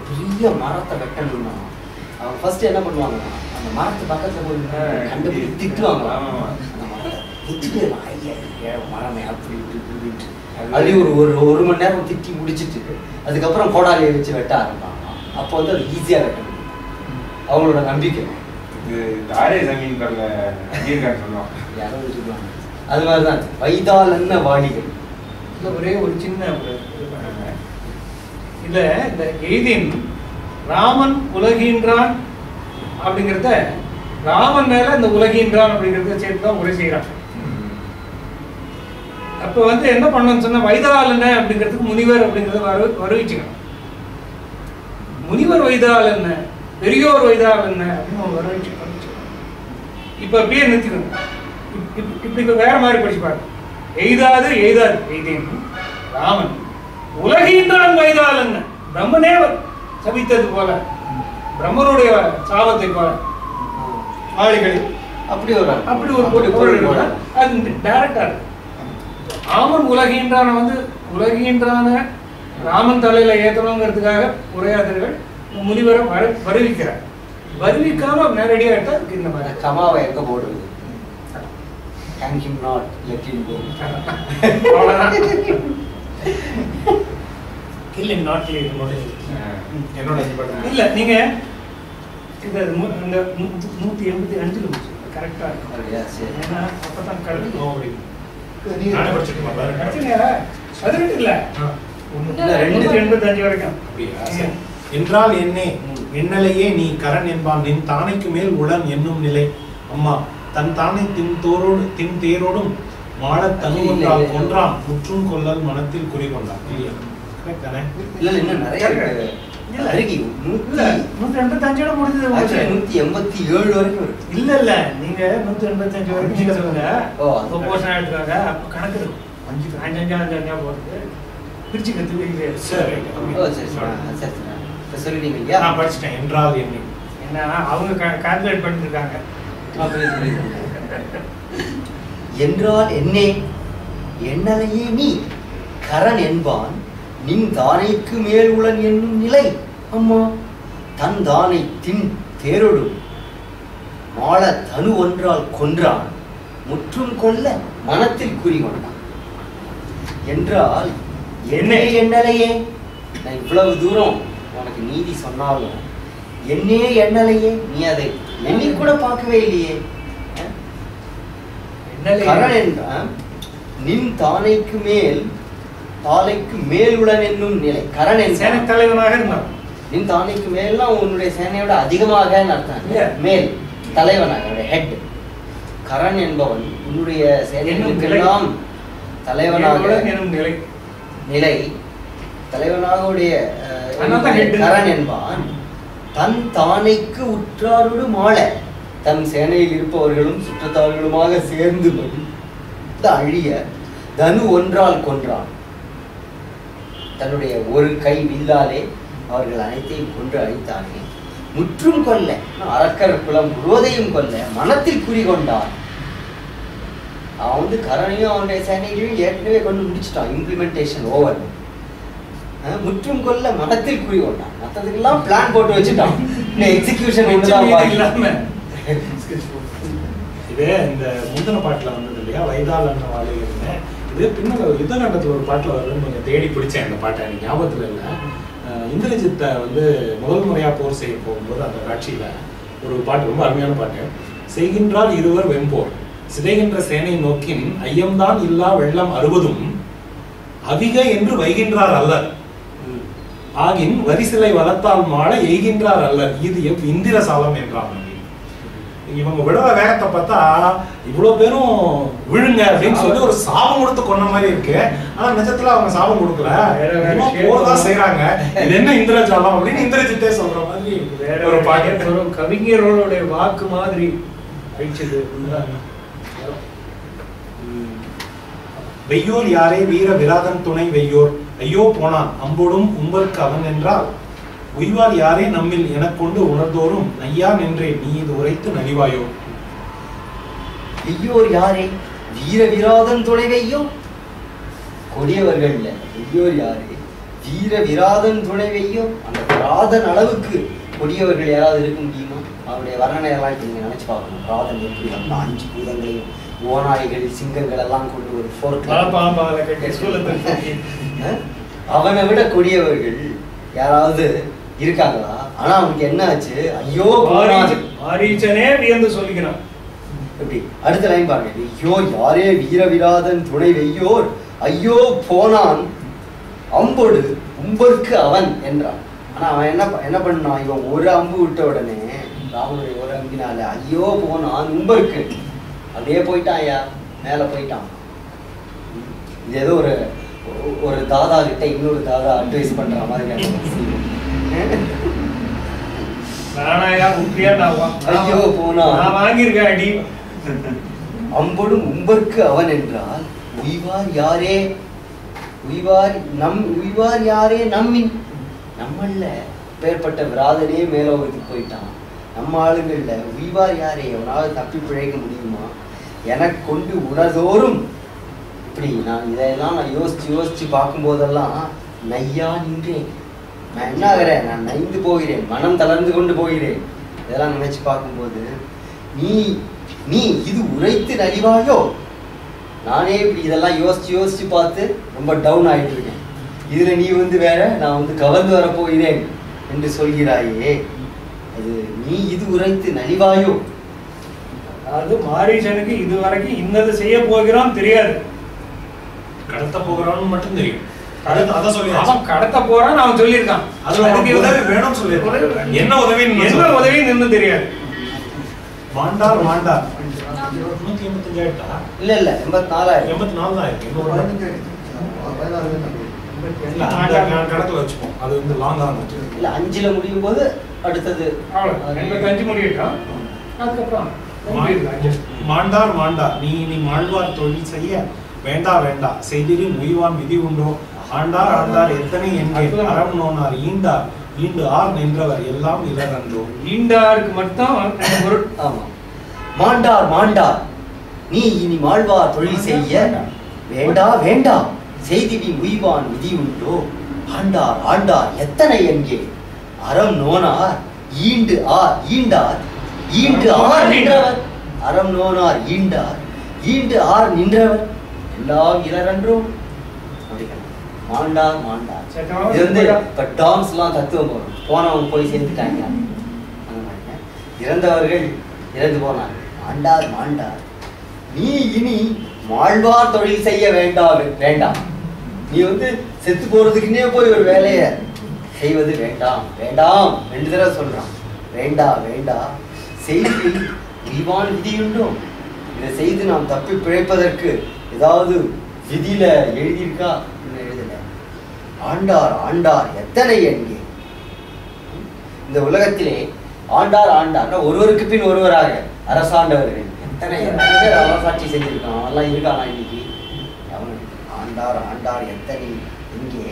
பெரிய மரத்தை வெட்டணும்னா அவங்க ஃபர்ஸ்ட் என்ன பண்ணுவாங்கன்னா, அந்த மரத்து பக்கத்துல போய் கண்டுபிடிச்சு திட்டுவாங்க. அந்த மரத்தை திட்டுட்டு மரமே அப்படி இப்படின்ட்டு அதுலேயும் ஒரு மணி நேரம் திட்டி முடிச்சுட்டு அதுக்கப்புறம் கோடாலியை வச்சு வெட்ட ஆரம்பிப்பாங்க. அப்போ வந்து அது ஈஸியாக வெட்ட முடியும், அவங்களோட நம்பிக்கை. யாரோ சொல்லுவாங்க. அது மாதிரிதான் வைதால் அன்ன வாளிகள். ஒரே ஒரு சின்ன இல்ல, இந்த எய்தின் ராமன் உலகின்றான் அப்படிங்கிறத, ராமன் மேல இந்த உலகின்றான் அப்படிங்கிறத சேர்த்துதான் உரை செய்யறான். அப்ப வந்து என்ன பண்ணணும்னு சொன்னா, வைதால் என்ன அப்படிங்கிறதுக்கு முனிவர் அப்படிங்கறத வருவிச்சுக்கணும். முனிவர் வைதால் என்ன, பெரியோர் வைதால் என்ன அப்படின்னு வருவிச்சு. இப்ப அப்படியே நிறுத்திக்கணும். இப்படி வேற மாதிரி படிச்சு பாருங்க. எய்தாது எய்தேன் ராமன் உலகின்றான் வைதால் என்ன, பிரம்மனே சபித்தது போல, பிரம்மனுடைய சாபத்தை போல ஆளிகளில் அப்படி ஒரு அது டைரக்டா இருக்கு. ராமன் உலகின்றான வந்து உலகின்றான ராமன் தலையில ஏற்றணுங்கிறதுக்காக உரையாதர்கள் முனிவரை வருவிக்கிறார். வருவிக்காம நேரடியா எடுத்தா இந்த மாதிரி கமாவை எங்க போடுறது, can him not let him go. kill him not let him go. என்னோட இல்ல, நீங்க இந்த 185ல கரெக்டா இருக்கு. ஏன்னா அப்பதான் கரெக்ட் நோ அப்படி நானே படிச்சிட்டேன் பாருங்க. அது இல்ல 285 வரைக்கும் அப்படியே. என்றால் என்னே என்னலையே நீ கரண் என்பான் நின் தானைக்கு மேல் உளன் என்னும் நிலை அம்மா தன் தானே தின் தேரோடும் மாடத் தனு ஒன்றால் கொன்றான் முற்றும் கொள்ளல் மனத்தில் குறி கொண்டான். இல்லையா? கரெக்ட் தானே? இல்ல இன்னும் நிறைய இருக்கு. அருகி 185 முடிஞ்சது. 187 வரைக்கும் இருக்கு. இல்ல நீங்க 185 வரைக்கும் நீங்க சொல்லுங்க. ப்ரொபோர்ஷன் எடுத்துக்காங்க. அப்ப கணக்கு இருக்கும். 5 போறது பிரிச்சு கத்துவீங்க. சரி. சரி சொல்லுவீங்க. நான் படிச்சிட்டேன். என்றால் என்ன அவங்க கால்குலேட் பண்ணிட்டு இருக்காங்க. என்றால் என்னே என்னலையே நீ கரண் என்பான் நின் தானைக்கு மேல் உளன் என்னும் நிலை. அம்மா தன் தானை தின் தேரொடும் மாள தனு ஒன்றால் கொன்றான் முற்றும் கொள்ள மனத்தில் குறி கொண்டான். என்றால் என்னே என்னலையே நான் இவ்வளவு தூரம் உனக்கு நீதி சொன்னாலும் என்னே என்னலையே நீ அதை எண்ணி கூட பார்க்கவே இல்லையே. கரண் என்றான் நின் தானைக்கு மேல் உளன் என்னும் நிலை. கரண் சேனை தலைவனாக இருந்தான். நின் தானைக்கு மேல்னா உன்னுடைய சேனையோட அதிகமாக அர்த்தம். மேல் தலைவனாக ஹெட். கரண் என்பவன் உன்னுடைய சேனைகளுக்கெல்லாம் தலைவனாக நிலை தலைவனாக உடைய கரண் என்பான் தன் தானைக்கு உற்றாரோடு மாள தன் சேனையில் இருப்பவர்களும் சுற்றத்தார்களுமாக சேர்ந்து அழிய தனு ஒன்றால் கொன்றான். தன்னுடைய ஒரு கை வில்லாலே அவர்கள் அனைத்தையும் கொன்று அழித்தானே. முற்றும் கொல்ல அரக்கர் குலம் முழுவதையும் கொல்ல மனத்தில் குறி கொண்டான். அவன் கரணையும் அவனுடைய சேனைகளையும் ஏற்கனவே கொண்டு முடிச்சுட்டான். Implementation over. முற்றும் கொல்ல மனத்தில் குறி கொண்டான். மற்றதுக்கெல்லாம் பிளான் போட்டு வச்சுட்டான். எக்ஸிகியூஷன் இது இந்த முந்தின பாட்டுல வந்தது இல்லையா, வைதால் அண்ண வாழைன்னு. இது பின்னர் யுத்தகண்டத்துல ஒரு பாட்டுல வருதுன்னு கொஞ்சம் தேடி பிடிச்சேன். அந்த பாட்டை எனக்கு ஞாபகத்துல இல்லை. இந்திரஜித்தை முதல் முறையா போர் செய்ய போகும்போது அந்த காட்சியில ஒரு பாட்டு, ரொம்ப அருமையான பாட்டு. செய்கின்றால் இருவர் வெம்போர் சிதைகின்ற சேனை நோக்கின் ஐயம்தான் இல்லா வெள்ளம் அறுவதும் அவிக என்று வைகின்றார் அல்லர் ஆகின் வரிசிலை வளர்த்தால் மாட எய்கின்றார் அல்லர் இது இந்திர சாலம் என்றாங்க. இவங்க விடுற வேகத்தை பார்த்தா இவ்வளவு பேரும் விழுங்க அப்படின்னு சொல்லி ஒரு சாபம் கொடுத்து கொண்ட மாதிரி இருக்கு. ஆனா நிஜத்துல அவங்க சாபம் கொடுக்கல, போர்தான் செய்யறாங்க. இது என்ன இந்திரஜாலம் அப்படின்னு இந்திரஜித்தே சொல்ற மாதிரி ஒரு பாட்டு. கவிஞர்களுடைய வாக்கு மாதிரி வெய்யோர் யாரே வீர விராதன் துணை வெய்யோர் ஐயோ போனான் அம்போடும் உம்பருக்கு அவன் என்றால் உய்வார் யாரே நம்மில் எனக்கொண்டு உணர்ந்தோறும் ஐயா நின்றே நீ இது உரைத்து நலிவாயோ. வெய்யோர் யாரே வீர விராதன் துணை வெய்யோ. கொடியவர்கள் இல்ல, வெய்யோர் யாரே வீர விராதன் துணை வெய்யோ. அந்த விராதன் அளவுக்கு கொடியவர்கள் யாராவது இருக்க முடியுமா? அவருடைய வர்ணனை எல்லாம் இப்ப நீங்க நினைச்சு பார்க்கணும். ராதன் எப்படி அந்த 5 பூதங்களையும் ஓநாய்கள் சிங்கங்கள் எல்லாம் கொண்டு ஒரு அவனை விட கொடியவர்கள் யாராவது இருக்காங்களா? ஆனா அவனுக்கு என்ன ஆச்சு? ஐயோ மாரீச்சனே வியந்து சொல்லுகிறான். எப்படி அடுத்த லைன் பாருங்க. ஐயோ யாரே வீர விராதன் துணை வெய்யோர் ஐயோ போனான் அம்பொடு உம்பருக்கு அவன் என்றான். ஆனா அவன் என்ன பண்ணான்? இவன் ஒரு அம்பு விட்ட உடனே ராவனுடைய ஒரு அம்பினால ஐயோ போனான் உம்பருக்கு அப்படியே போயிட்டான். ஐயா மேல போயிட்டான். இது ஏதோ ஒரு தாதா கிட்ட இன்னொரு தாதா அட்வைஸ் பண்ற மாதிரி. ஐயோ போனா வாங்கியிருக்கேன் அடி. அம்பொடும் உம்பருக்கு அவன் என்றால் உய்வார் யாரே உய்வார் யாரே நம்மின் நம்மள பேர்பட்ட விராதனே மேலோகத்துக்கு போயிட்டான். நம்ம ஆளுங்கள்ல உய்வார் யாரே அவனாவது தப்பி பிழைக்க முடியுமா? எனக்கு கொண்டு உணர்தோறும் இப்படி நான் இதெல்லாம் யோசிச்சு பார்க்கும் போதெல்லாம் நையா நின்றேன். நான் என்ன ஆகிறேன்? நான் நைந்து போகிறேன், மனம் தளர்ந்து கொண்டு போகிறேன். இதெல்லாம் நினைச்சு பார்க்கும்போது நீ இது உரைத்து நலிவாயோ. நானே இப்படி இதெல்லாம் யோசிச்சு பார்த்து ரொம்ப டவுன் ஆகிட்டு இருக்கேன். இதுல நீ வேற நான் கவர்ந்து வர போகிறேன் என்று சொல்கிறாயே, அது நீ இது உரைத்து நலிவாயோ. அது மாரீசனுக்கு இதுவரைக்கும் இன்னது செய்ய போகிறான் தெரியாது, கடத்த போகிறான்னு மட்டும் தெரியும். கடத்த போறான் அவன் சொல்லியிருக்கான். உதவி வேணும்னு சொல்லியிருக்கான். என்ன உதவி நின்று தெரியாது. மாண்டார் மாண்டார் 185 ஆயிட்டா? இல்ல 84 84 தான் இருக்கு. இல்ல அந்த கணக்குல வச்சுப்போம். அது வந்து லாங்கா வந்துட்டு இல்ல 5ல முடியும் போது அடுத்தது 85 முடியட்டும். அதுக்கப்புறம் மாண்டார் மாண்டார் நீ மாழ்வார் தொழில் செய்ய வேண்டா வேண்டா செய்திரின் உய்வான் விதி உண்டோ ஆண்டார் ஆண்டார் எத்தனை எங்கே அறம் நோனார் ஈண்டார் ஈண்டு ஆர் நின்றவர் எல்லாம் இலரன்றோ. ஈண்டாருக்கு மட்டும் ஆமா. மாண்டார் மாண்டார் நீ இனி மாழ்வார் தொழில் செய்ய வேண்டா வேண்டா செய்திவி உய்வான் விதி உண்டோ ஆண்டார் ஆண்டார் எத்தனை எங்கே அறம் நோனார் ஈண்டு ஆர் ஈண்டார் ஈண்டு ஆர் நின்றவர் அறம் நோனார் ஈண்டார் ஈண்டு ஆர் நின்றவர் எல்லாம் இலரன்றோ. மாண்டார் மாண்டார் இது வந்து இப்ப டான்ஸ்லாம் தத்துவம் வரும். போனவங்க போய் சேர்ந்துட்டாங்க, இறந்தவர்கள் இறந்து போனாங்க. மாண்டார் மாண்டார் நீ இனி மாழ்வார் தொழில் செய்ய வேண்டாம் வேண்டாம். நீ வந்து செத்து போறதுக்குன்னே போய் ஒரு வேலையை செய்வது வேண்டாம் வேண்டாம் 2 தடவை சொல்றான். வேண்டா வேண்டா செய்தி உய்வான் விதி உண்டோ. இதை செய்து நாம் தப்பி பிழைப்பதற்கு ஏதாவது விதியில எழுதியிருக்கா? எழுதல. ஆண்டார் ஆண்டார் எத்தனை எங்கே. இந்த உலகத்திலே ஆண்டார் ஆண்டார் ஒருவருக்கு பின் ஒருவராக அரசாண்டவர்கள் எத்தனை பேர் அரசாட்சி செஞ்சிருக்கான். அவெல்லாம் இருக்கானா இன்னைக்கு? ஆண்டார் ஆண்டார் எத்தனை எங்கே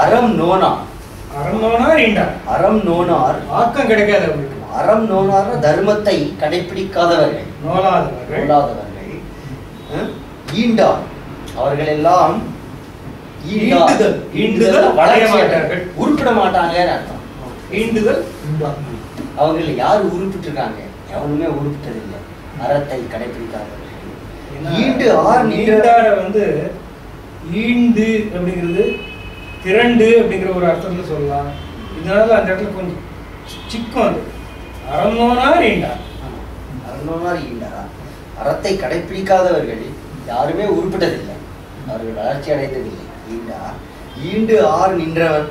அறம் நோனார். அறம் நோனார் ஈண்டார். அறம் நோனார் ஆக்கம் கிடைக்காதவர்கள். அறம் நோனார் தர்மத்தை கடைபிடிக்காதவர்கள் நோலாதவர்கள் ஈண்டார் அவர்கள் எல்லாம் உருப்பிட மாட்டாங்க அர்த்தம். ஈண்டுதல் அவங்கள யாரு உருப்பிட்டு இருக்காங்க? எவனுமே உருப்பிட்டது இல்லை. அறத்தை கடைபிடிக்காதவர்கள் ஈண்டு ஆர் நீண்டார வந்து ஈண்டு அப்படிங்கிறது திரண்டு அப்படிங்கிற ஒரு அர்த்தத்துல சொல்லலாம். இதனால அந்த இடத்துல கொஞ்சம் சிக்கம். அது அறநோனார் ஈண்டார். அறநோனார் ஈண்டாரா? அறத்தை கடைபிடிக்காதவர்கள் யாருமே உருப்பிட்டதில்லை, அவர்கள் வளர்ச்சி அடைந்ததில்லை. ஈண்டா ஈண்டு ஆர் நின்றவர்.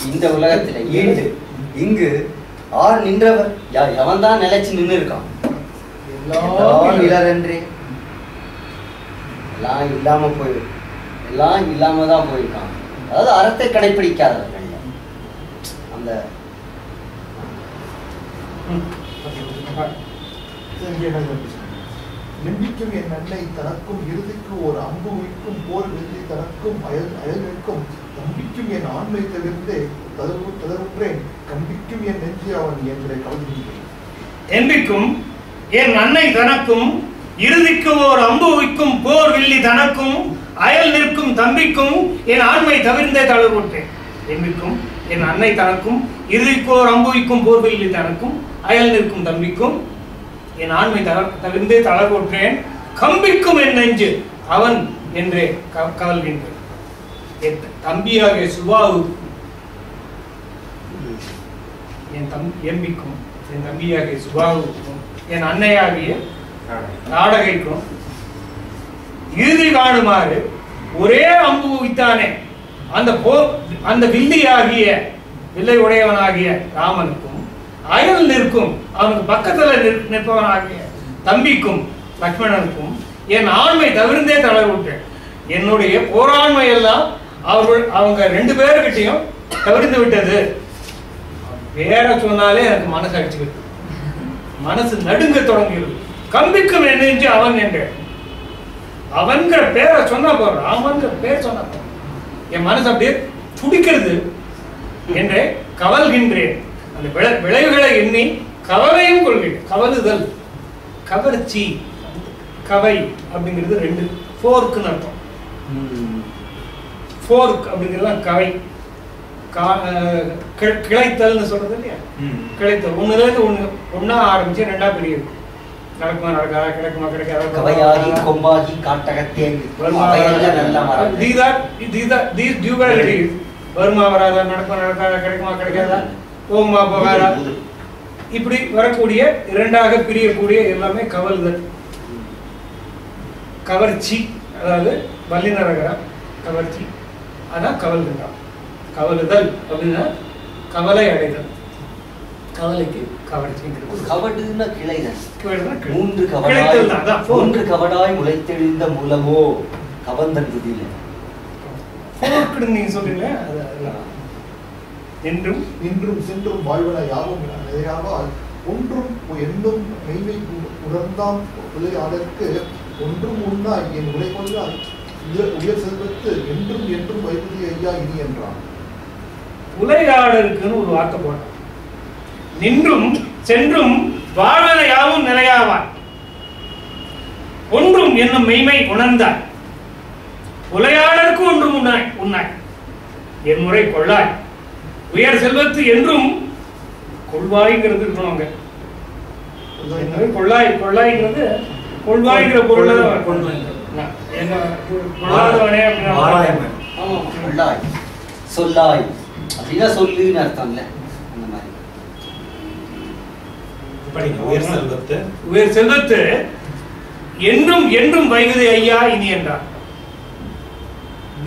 இந்த உலகத்துல ஈண்டு இங்கு ஆர் நின்றவர் எவன் தான் நிலைச்சு நின்று இருக்கான்? எல்லாம் இளரன்றே. எல்லாம் இல்லாம போயிடும். எல்லாம் இல்லாம தான் போயிருக்கான். அதாவது அறத்தை கடைபிடிக்காதவர்கள். அந்த நம்பிக்கும் என் நன்மை தனக்கும் இறுதிக்கு ஒரு அம்பு வைக்கும் போர் வெள்ளி தனக்கும் அயல்விற்கும் நம்பிக்கும் என் ஆண்மை தவிர்த்து ததவுற்றேன் கம்பிக்கும் என் நெஞ்சு அவன் என்ற கவனிக்கிறேன். என்பிக்கும் என் அன்னை தனக்கும் இறுதிக்கு ஓர் அம்பு வைக்கும் போர் வில்லி தனக்கும் அயல் நிற்கும் தம்பிக்கும் என் ஆண்மை தவிர்ந்தே தளர்வுற்றேன். என்பிக்கும் என் அன்னை தனக்கும் இறுதிக்கு ஓர் அம்பு வைக்கும் போர் வில்லி தனக்கும் அயல் நிற்கும் தம்பிக்கும் என் ஆண்மை தவிர்ந்தே தளர்வுற்றேன். கம்பிக்கும் என் நெஞ்சு அவன் என்றே கவல்கின்றேன். என் தம்பியாகிய சுபாவு என் எம்பிக்கும் என் தம்பியாகிய சுபாவுக்கும் என் அன்னையாகிய நாடகைக்கும் இறுதி காணுமாறு ஒரே அம்பு வைத்தானே அந்த வில்லியாகிய வில்லை உடையவனாகிய ராமனுக்கும் அயல் நிற்கும் அவனுக்கு பக்கத்துல நிற்பவனாகிய தம்பிக்கும் லக்ஷ்மணனுக்கும் என் ஆண்மை தவிர்ந்தே தளர்வுற்றேன். என்னுடைய போராண்மை எல்லாம் அவங்க 2 பேருக்கிட்டையும் தவிர்த்து விட்டது. வேற சொன்னாலே எனக்கு மனசு அடிச்சுக்கிட்டு மனசு நடுங்க தொடங்குகிறது. கம்பிக்கும் என்ன அவன் என்றேன். அவன்கிற பேரை சொன்னா போற ராமன்கிற பேர் சொன்னா போற என் மனசு அப்படியே துடிக்கிறது என்றே கவல்கின்றேன். அந்த விளைவுகளை எண்ணி கவலையும் கொள்கிறேன். கவலுதல் கவர்ச்சி கவை அப்படிங்கிறது 2 ஃபோர்க்குன்னு அர்த்தம். ஃபோர்க் அப்படிங்கிறது கவை கிளைத்தல்னு சொல்றது இல்லையா? கிளைத்தல் ஒன்னா ஆரம்பிச்சு 2ஆ பிரியுது. நடக்குமா நடக்காதா கிடைக்குமா கிடைக்காதா கவையாகி கொம்பாகி காட்டகத்தே வருமா வராதா நடக்குமா நடக்காதா கிடைக்குமா கிடைக்காதா போகுமா போகாதா இப்படி வரக்கூடிய 2ஆக பிரியக்கூடிய எல்லாமே கவல்கள். கவர்ச்சி அதாவது வல்லினரகரம் கவர்ச்சி அதான் கவல்கள். கவலுதல் அப்படின்னா கவலை அடைதல். கவலைக்கு கவர்ச்சிங்கிறது கவடுன்னா கிளைதான். மூன்று கிளைத்தல் தான். அதான் மூன்று கவடாய் முளைத்தெழுந்த மூலமோ கவந்தன் துதியில நீங்க சொல்றீங்களே என்றும் இன்றும் சென்றும் வாழ்வன யாவும் நிலையாவால் ஒன்றும் என்னும் மெய்மை உணர்ந்தாம் பிள்ளையாளருக்கு ஒன்றும் உண்ணாய் என் உரை கொள்ளாய் உயர் செல்வத்து என்றும் என்றும் வைகுதி ஐயா இனி என்றான். உலகாளருக்குன்னு ஒரு வார்த்தை போட்டான். நின்றும் சென்றும் வாழ்வன யாவும் நிலையாவாய் ஒன்றும் என்னும் மெய்மை உணர்ந்தாய் உலகாளருக்கு ஒன்றும் உண்ணாய் என் முறை கொள்ளாய் உயர் செல்வத்து என்றும் கொள்வாய்ங்கிறது இருக்கணும். கொள்ளாய்ங்கிறது கொள்வாய்ங்கிற பொருள் சொல்லாய் அப்படின்னா சொல்லுன்னு அர்த்தம் இல்ல. அந்த மாதிரி உயர் செல்வத்து என்றும் என்றும் வைகுதி ஐயா இனி என்றார்.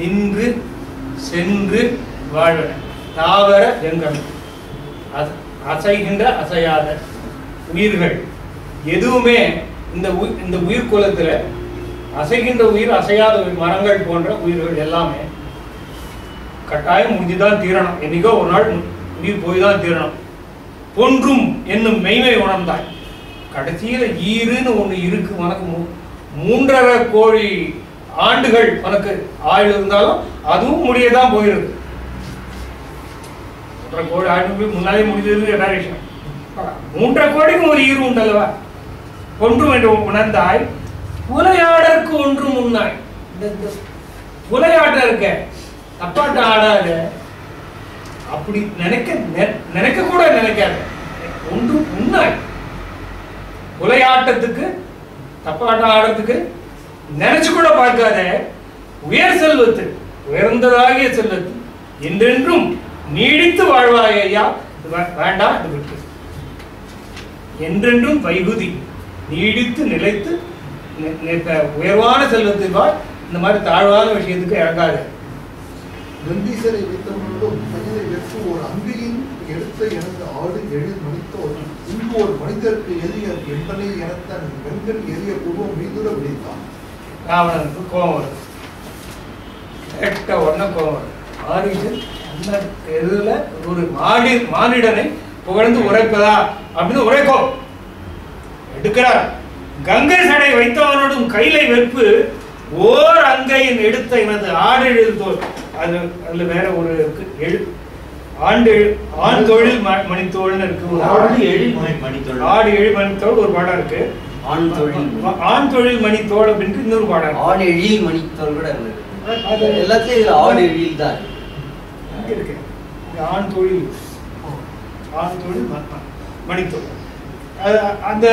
நின்று சென்று வாழ்வன தாவர ஜங்கம் அசைகின்ற அசையாத உயிர்கள் எதுவுமே இந்த உயிர் குலத்துல அசைகின்ற உயிர் அசையாத மரங்கள் போன்ற உயிர்கள் எல்லாமே கட்டாயம் முடிஞ்சுதான் தீரணும். என்னைக்கோ ஒரு நாள் உயிர் போய் தான் தீரணும். ஒன்றும் என்னும் மெய்மை உணர்ந்தாய். கடைசியில ஈருன்னு ஒண்ணு இருக்கு. உனக்கு 3.5 கோடி ஆண்டுகள் உனக்கு ஆயுள் இருந்தாலும் அதுவும் முடியதான் போயிருக்கு. 3.5 கோடி ஆண்டுகள் முன்னாலே முடிஞ்சது என்ன விஷயம். 3.5 கோடிக்கும் ஒரு ஈரு உண்டல்லவா. ஒன்றும் என்று உணர்ந்தாய் புலையாடற்கு ஒன்றும் உண்ணாய். இந்த புலையாட்டம் இருக்க தப்பாட்ட ஆடாத அப்படி நினைக்க கூட நினைக்காத. ஒன்றும் உண்ணாய். புலையாட்டத்துக்கு தப்பாட்டம் ஆடுறதுக்கு நினைச்சு கூட பார்க்காத. உயர் செல்வத்து உயர்ந்ததாகிய செல்வத்து என்றென்றும் நீடித்து வாழ்வாய் ஐயா. வேண்டாம் இது விட்டு என்றென்றும் வைகுதி நீடித்து நிலைத்து உயர்வான செல்வத்தில் வாழ். இந்த மாதிரி தாழ்வான விஷயத்துக்கு இறங்காது. நந்தீசரை வைத்தவர்களும் கையை வெற்று ஒரு அங்கையின் எடுத்த எனது ஆடு எழில் மணித்தோர் இங்கு ஒரு மனிதருக்கு எளிய என்பனை எனத்தன் வெண்கள் எளிய பூர்வம் மீதுர விழித்தான். ராவணனுக்கு கோபம் வருது. கேட்ட உடனே கோபம் வருது. ஆரிது அந்த இதுல ஒரு மானிடனை புகழ்ந்து உரைப்பதா அப்படின்னு உரைக்கோ எடுக்கிறார். கங்கை சடை வைத்தவனோடும் கைலை வெற்பு ஓர் அங்கையின் எடுத்த எனது ஆடு எழுதோல். அதுல வேற ஒரு ஆண் தொழில் மணித்தோள்னு இருக்கு. ஆடு எழில் மணித்தோள் ஒரு பாடம் இருக்கு. ஆண் தொழில் மணித்தோள் அப்படின்னு இன்னொரு பாடம். ஆண் எழில் மணித்தோள் கூட எல்லாத்தையும் இதுல ஆண் எழில் தான் இருக்கு. ஆண் தொழில் மணித்தோள் அந்த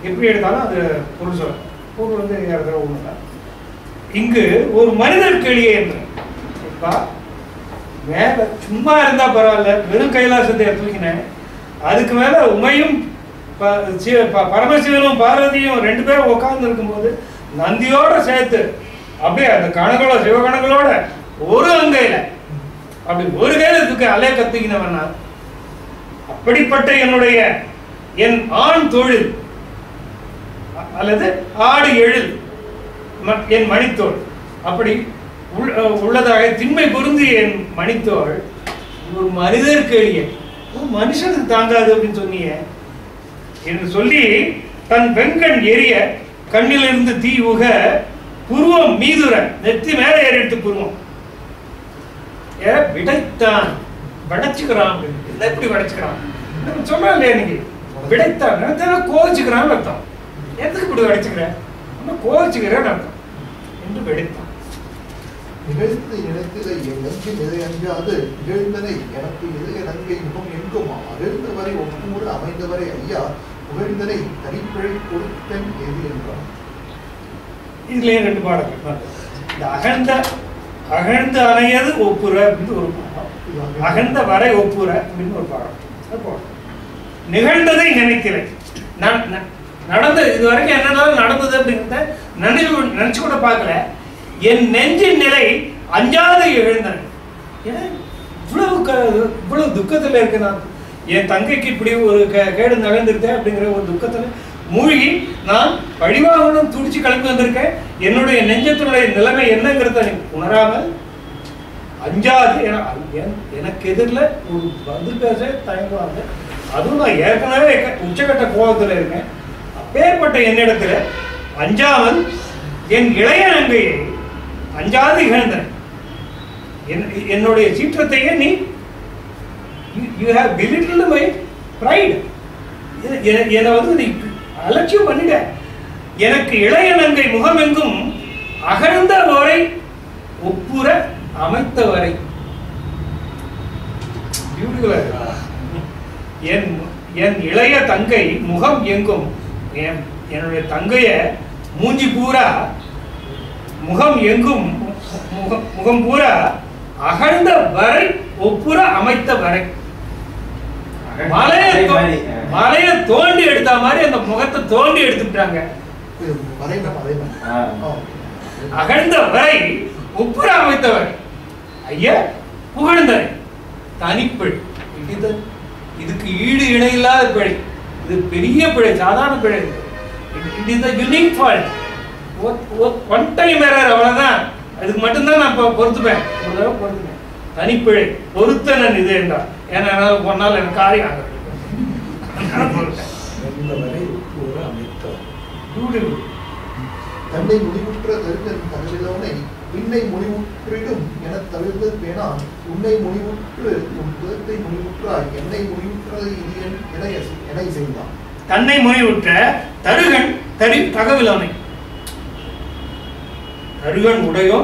எப்படி எடுத்தாலும் அது பொருள் சொல்ல பொருள் வந்து யாராவது ஒண்ணுதான். இங்கு ஒரு மனிதர் கேளியே என்று மேல சும்மா இருந்தா பரவாயில்ல, வெறும் கைலாசத்தை தூக்கினேன். அதுக்கு மேல உமையும் பரமசிவனும் பார்வதியும் 2 பேரும் உட்கார்ந்து இருக்கும்போது நந்தியோட சேர்த்து அப்படியே அந்த கணங்களோட சிவகணங்களோட ஒரு அங்கையில அப்படி ஒரு கையில தூக்கி அலைய கத்துக்கினவனா. அப்படிப்பட்ட என் ஆண் தொழில் அல்லது ஆடு எழில் என் மணித்தோள் அப்படி உள்ளதாக திண்மை பொருந்தி என் மணித்தோள் ஒரு மனிதருக்கு எளிய ஒரு மனுஷனுக்கு தாங்காது அப்படின்னு சொன்னீங்க என்று சொல்லி தன் வெண்கண் எரிய கண்ணிலிருந்து தீ உக புருவம் மீதுர நெத்தி மேல ஏறிட்டு புருவம் விடைத்தான் வடைச்சுக்கிறான். எப்படி வடைச்சுக்கிறான் சொல்றேன் இல்லையா நீங்க விடைத்தான் கோவிச்சுக்கிறான்னு அர்த்தம். எதுக்கு இப்படி வடைச்சுக்கிறேன் கோவிச்சுக்கிறேன்னு அர்த்தம் என்று விடைத்தான். நிகழ்த்து நினைத்ததை என் நெஞ்சு நிலை அஞ்சாது நிகழ்ந்தனை எனக்கு இதய நங்கை முகம் எங்குமா அகழ்ந்தவரை ஒப்புமுறை அமைந்தவரை ஐயா புகழ்ந்தனை தனிப்பிழை கொடுத்தன் எது என்றான். இதுலயும் 2 பாடங்கள். இந்த அகழ்ந்து அணையது ஒப்புற அப்படின்னு ஒரு பாடம், அகழ்ந்த வரை ஒப்புற அப்படின்னு ஒரு பாடம். நிகழ்ந்ததை நினைக்கிறேன். நடந்தது இது வரைக்கும் என்னென்ன நடந்தது அப்படிங்கிறத நினைச்சு கூட பார்க்கல. என் நெஞ்சின் நிலை அஞ்சாத எழுந்தன. இவ்வளவு துக்கத்துல இருக்கு. நான் என் தங்கைக்கு இப்படி ஒரு கேடு நடந்துருக்கேன் அப்படிங்கிற ஒரு துக்கத்துல மூழ்கி நான் பழிவாகணும் துடிச்சு கிளம்பி வந்திருக்கேன். என்னுடைய நெஞ்சத்தினுடைய நிலைமை என்னங்கிறத உணராமல் அஞ்சாது எனக்கு எதிரில் ஒரு பதில் பேச தயங்குவாங்க. அதுவும் நான் ஏற்கனவே உச்சகட்ட கோபத்தில் இருக்கேன். அப்பேற்பட்ட என்னிடத்துல அஞ்சாமல் என் இளைய நங்கையை அஞ்சாது இகழ்ந்தேன். என்னுடைய சீற்றத்தையே நீ you have belittled my pride. என்னை வந்து நீ அலட்சியம் பண்ணிட. எனக்கு இளைய நங்கை முகமெங்கும் அகழ்ந்த வரை ஒப்புற அமைத்த வரை. என் இளைய தங்கை முகம் எங்கும் என்னுடைய தங்கைய மூஞ்சி பூரா முகம் எங்கும் முகம் பூரா அகழ்ந்த வரை ஒப்புற அமைத்த வரை. மலைய தோண்டி எடுத்த மாதிரி அந்த முகத்தை தோண்டி எடுத்துட்டாங்க. அகழ்ந்த வரை ஒப்புற அமைத்த வரை. ஐயா புகழ்ந்தரை தனிப்பிழை. இதுக்கு ஈடு இணை இல்லாத பிழை. இது பெரிய பிழை, சாதாரண பிழை. It is the unique fault. One time error, அவ்வளவுதான். அதுக்கு மட்டும்தான் நான் பொறுத்துப்பேன். ஒரு தடவை பொறுத்துப்பேன். தனிப்பிழை பொறுத்தனன் இது என்றார். ஏன்னா பொன்னால் எனக்கு காரியம் ஆக தன்னை முடிவுற்ற தருகன் தகவலோனை பின்னை முடிவுற்றிடும் என தவிர்த்து பேனா உன்னை முடிவுற்று உன் குலத்தை முடிவுற்றாய் என்னை முடிவுற்றது இது என செய்தான். தன்னை முடிவுற்ற தருகன் தகவலோனை. தருகன் உடையோ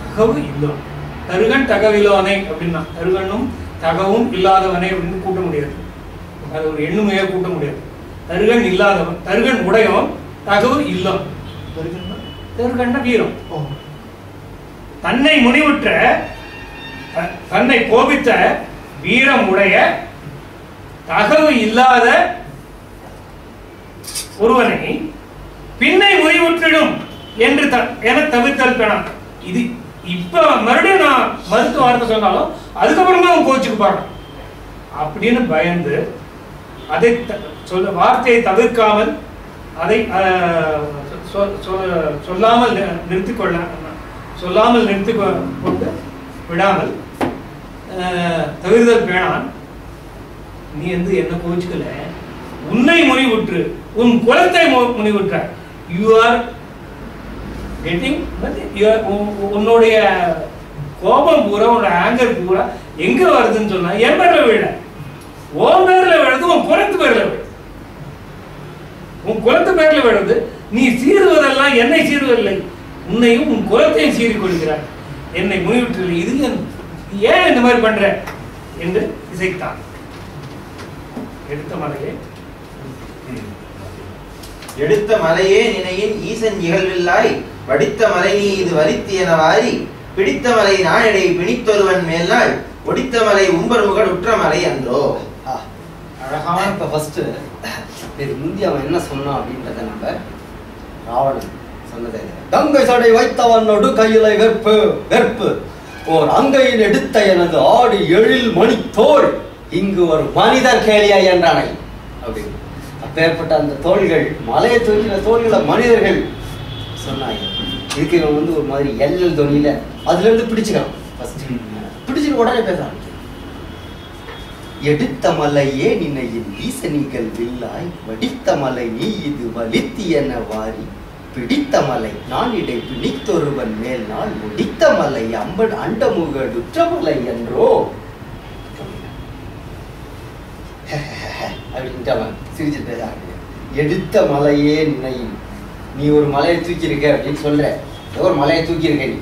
தகவு இல்லோன். தருகன் தகவிலோனை அப்படின்னா தருகனும் தகவும் இல்லாதவனை அப்படின்னு கூட்ட முடியாது. அது ஒரு எண்ணுமையா கூட்ட முடியாது. தருகன் இல்லாதவன், தருகன் உடையோன், தகவு இல்லோன். தருகன்னா வீரம். தன்னை முடிவுற்ற தன்னை கோபித்த வீரம் உடைய தகவு இல்லாத ஒருவனை பின்னை முடிவுற்றிடும் என்று என தவிர்த்தல் பெணா. இது இப்ப மறுபடியும் நான் மருத்துவ வார்த்தை சொன்னாலும் அதுக்கப்புறமா அவன் கோச்சுக்கு பாடுறான் அப்படின்னு பயந்து அதை வார்த்தையை தவிர்க்காமல் அதை சொல்லாமல் நிறுத்தி கொண்டு விடாமல் தவிர்தல் பேணான். நீ வந்து என்ன கோச்சுக்கல, உன்னை முனிவுற்று உன் குலத்தை முனிவுற்ற. யூ ஆர் கெட்டிங் உன்னுடைய கோபம் பூரா, உன்னோட ஆங்கர் பூரா எங்க வருதுன்னு சொன்னா என் பேர்ல விழ, உன் பேர்ல விழுது, உன் குலத்து பேர்ல விழுது. உன் குலத்து பேர்ல விழுது. நீ சீறுவதெல்லாம் என்னை சீறுவதில்லை, உன்னையும் உன் குலத்தையும் சீறி கொள்கிறார். என்னை முனிவிட்டு இது ஏன் இந்த மாதிரி பண்ற என்று இசைத்தான். எடுத்த மலையே எடுத்த மலையே நினையின் ஈசன் இகழ்வில்லாய் வடித்த மலை நீ இது வலித்து என வாரி பிடித்த மலை நானடை பிணித்தொருவன் மேல் நாள் ஒடித்த மலை உம்பர் முகடு உற்ற மலை அன்றோ. அழகான இப்ப ஃபர்ஸ்ட் இது முந்தி அவன் என்ன சொன்னான் அப்படின்றத நம்ம ராவணன் சொன்னதே. கங்கை சடை வைத்தவனோடு கையிலை வெற்பு ஓர் அங்கையில் எடுத்த எனது ஆடு எழில் மணி தோல் இங்கு ஒரு மனிதர் கேளியா என்றானை அப்படின்னு. அப்பேற்பட்ட அந்த தோள்கள், மலையை தூக்கின தோள்களை மனிதர்கள் சொன்னாங்க. இதுக்கு இவன் வந்து ஒரு மாதிரி எல்எல் தொனியில அதுல இருந்து பிடிச்சுக்கலாம். பிடிச்சிட்டு உடனே பேச ஆரம்பிச்சு. எடுத்த மலையே நினையின் ஈசனிகள் வில்லாய் வடித்த மலை நீ இது வலித்தி என வாரி பிடித்த மலை நான் இடை பிணித்தொருவன் மேல் நாள் முடித்த மலை அம்பன் அண்டமுகடுற்ற மலை என்றோ அப்படின்ட்டு அவன் சிரிச்சுட்டு பேச எடுத்த மலையே நினையின். நீ ஒரு மலையை தூக்கி இருக்க அப்படின்னு சொல்ற, ஒரு மலையை தூக்கி இருக்க. நீ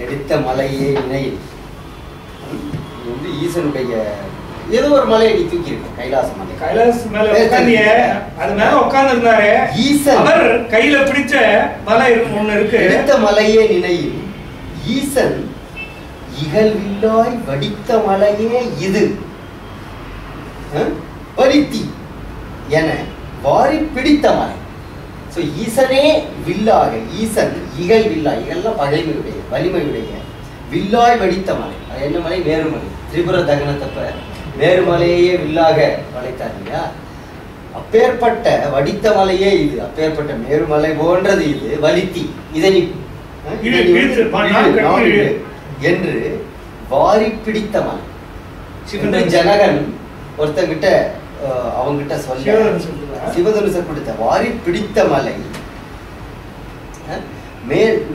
எடுத்த மலையே நினையின். நீ வந்து ஈசனுடைய ஏதோ ஒரு மலையை நீ தூக்கி இருக்க, கைலாச மலை. கைலாச மேல உட்கார்ந்திய, அது மேல உட்கார்ந்து இருந்தாரு ஈசன். அவர் கையில பிடிச்ச மலை ஒண்ணு இருக்கு. எடுத்த மலையே நினையில் ஈசன் இகழ்வில்லாய் வடித்த மலையே இது வலித்தி என வாரி பிடித்த மலை. சோ ஈசனே வில்லாக, ஈசன் இகழ் வில்லாய், இகழ்லாம் பகைமையுடைய வலிமையுடைய, வில்லாய் வடித்த மலை. அது என்ன மலை? வேறு மலை. திரிபுர தகனத்தப்ப மேருமலையே வில்லாக வளைத்தார் இல்லையா? அப்பேற்பட்ட வடித்த மலையே இது, அப்பேற்பட்ட மேருமலை போன்றது இது வலித்தி இதனி என்று வாரி பிடித்த மலை. ஜனகன் ஒருத்தங்கிட்ட அவங்கிட்ட சொல்ல சிவதனுச கொடுத்த வாரி பிடித்த மலை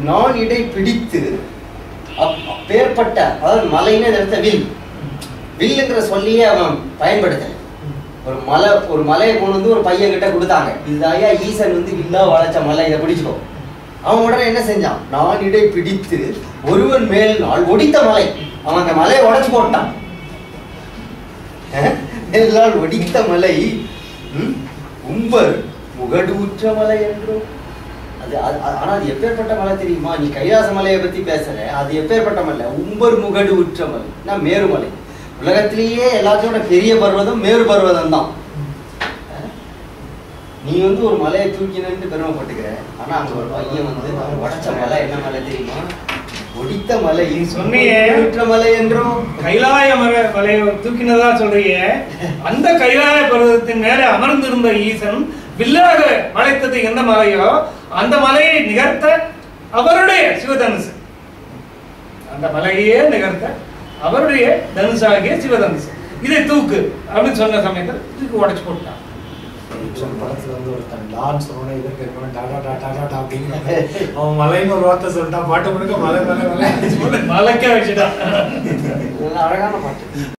நான் இடை பிடித்து அப்பேற்பட்ட, அதாவது மலைன்னு நிறுத்த வில் வில்லுங்கிற சொல்லியே அவன் பயன்படுத்தல. ஒரு மலையை கொண்டு வந்து ஒரு பையன் கிட்ட கொடுத்தாங்க, இதுதாயா ஈசன் வந்து வில்லா வளைச்ச மலை, இதை பிடிச்சுக்கோ. அவன் உடனே என்ன செஞ்சான், நான் இடை பிடித்து ஒருவன் மேல் நாள் ஒடித்த மலை, அவன் அந்த மலையை உடைச்சு போட்டான். மேலால் ஒடித்த மலை உம்பர் முகடு உற்ற மலை என்றும். ஆனா அது எப்பேற்பட்ட மலை தெரியுமா? நீ கைலாச மலையை பத்தி பேசுற, அது எப்பேற்பட்ட மலை? உம்பர் முகடு உற்ற மலை, மேருமலை. உலகத்திலேயே எல்லாத்தையோட பெரிய பர்வதம் மேரு பர்வதம் தான். நீ வந்து ஒரு மலையை தூக்கினு பெருமைப்பட்டுக்கிற, ஆனா அங்க ஒரு பையன் வந்து உடைச்ச மலை என்ன மலை தெரியுமா? ஒடித்த மலை. சொன்ன மலை என்றும் கைலாய மலையை தூக்கினதா சொல்றீங்க. அந்த கைலாய பர்வதத்தின் மேல அமர்ந்திருந்த ஈசன் வில்லாக வளைத்தது எந்த மலையோ அந்த மலையை நிகர்த்த அவருடைய சிவதனுசு, அந்த மலையே நிகர்த்த அவருடைய தனுசாகிய சிவதனுசு, இதை தூக்கு அப்படின்னு சொன்ன சமயத்தில் தூக்கி உடைச்சு போட்டான். படத்துல வந்து ஒருத்தன் டான்ஸ் சொன்ன இதற்கு இருக்கணும் டாடா டாடா அப்படின்னு அவன் மலைன்னு ஒரு வார்த்தை சொல்லிட்டான், பாட்டு முழுக்க மலை மலை மலை மலைக்க வச்சுட்டான். அழகான பாட்டு.